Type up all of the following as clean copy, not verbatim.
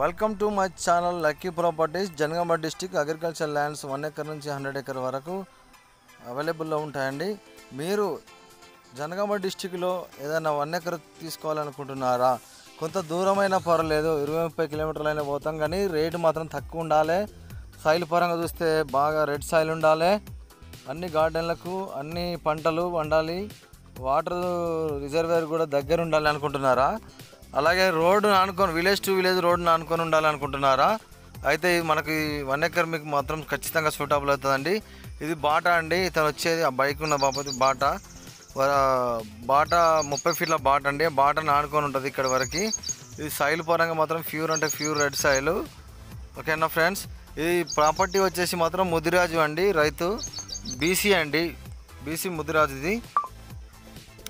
Welcome to my channel lucky properties. Jangaon district agriculture lands 1 acre నుంచి 100 acre వరకు అవైలబుల్లో ఉంటాయండి. మీరు జనగామ డిస్టిక్లో ఏదైనా 1 ఎకర్ తీసుకోవాలనుకుంటున్నారా? కొంత దూరమైనా పర్వాలేదు, 20-30 కిలోమీటర్లైనా పోతాం, కానీ రేటు మాత్రం తక్కువ ఉండాలి. సాయిల్ పరంగా చూస్తే బాగా రెడ్ సాయిల్ ఉండాలి. అన్ని గార్డెన్లకు అన్ని పంటలు వండాలి. వాటర్ రిజర్వేర్ కూడా దగ్గర ఉండాలి అనుకుంటున్నారా? అలాగే రోడ్డు ఆనుకొని విలేజ్ టు విలేజ్ రోడ్డును ఆనుకొని ఉండాలనుకుంటున్నారా? అయితే మనకి 1 ఎకర్ మీకు మాత్రం ఖచ్చితంగా సూటబుల్ అవుతుందండి. ఇది బాటా అండి. ఇతను వచ్చేది ఆ బైక్ ఉన్న బాపతి బాటా 30 ఫీట్ల బాట అండి. బాటను ఆనుకొని ఉంటుంది ఇక్కడ వరకు. ఇది సాయిల్ పరంగా మాత్రం ప్యూర్ అంటే ప్యూర్ రెడ్ సాయిల్. ఓకేనా ఫ్రెండ్స్? ఇది ప్రాపర్టీ వచ్చేసి మాత్రం ముదిరాజు అండి, రైతు బీసీ అండి, బీసీ ముదిరాజు. ఇది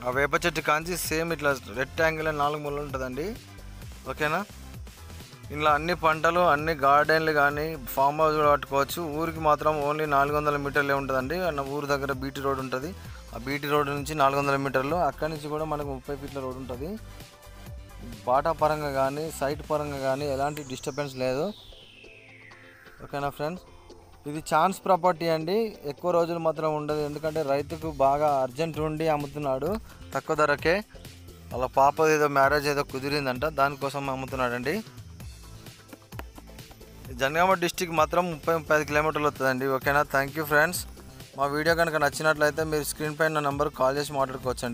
ఆ వేప చెట్టు కాంచి సేమ్ ఇట్లా రెక్టాంగిల్ 4 మూలలు ఉంటుందండి. ఓకేనా? ఇలా అన్ని పంటలు అన్ని గార్డెన్లు కానీ ఫామ్ హౌస్ కూడా కట్టుకోవచ్చు. ఊరికి మాత్రం ఓన్లీ 400 మీటర్లే ఉంటుందండి. ఊరు దగ్గర బీటీ రోడ్ ఉంటుంది. ఆ బీటీ రోడ్ నుంచి 400 మీటర్లు, అక్కడి నుంచి కూడా మనకు 30 ఫీట్ల రోడ్ ఉంటుంది. బాటా పరంగా కానీ సైట్ పరంగా కానీ ఎలాంటి డిస్టర్బెన్స్ లేదు. ఓకేనా ఫ్రెండ్స్? ఇది ఛాన్స్ ప్రాపర్టీ అండి. ఎక్కువ రోజులు మాత్రం ఉండదు, ఎందుకంటే రైతుకు బాగా అర్జెంట్ ఉండి అమ్ముతున్నాడు తక్కువ ధరకే. వాళ్ళ పాప ఏదో మ్యారేజ్ ఏదో కుదిరిందంట, దానికోసం అమ్ముతున్నాడండి. జనగామ డిస్టిక్ మాత్రం 30-35 కిలోమీటర్లు వస్తుందండి. ఓకేనా? Thank you friends. మా వీడియో కనుక నచ్చినట్లయితే మీరు స్క్రీన్ పైన నా నెంబర్ కాల్ చేసి మాట్లాడుకోవచ్చండి.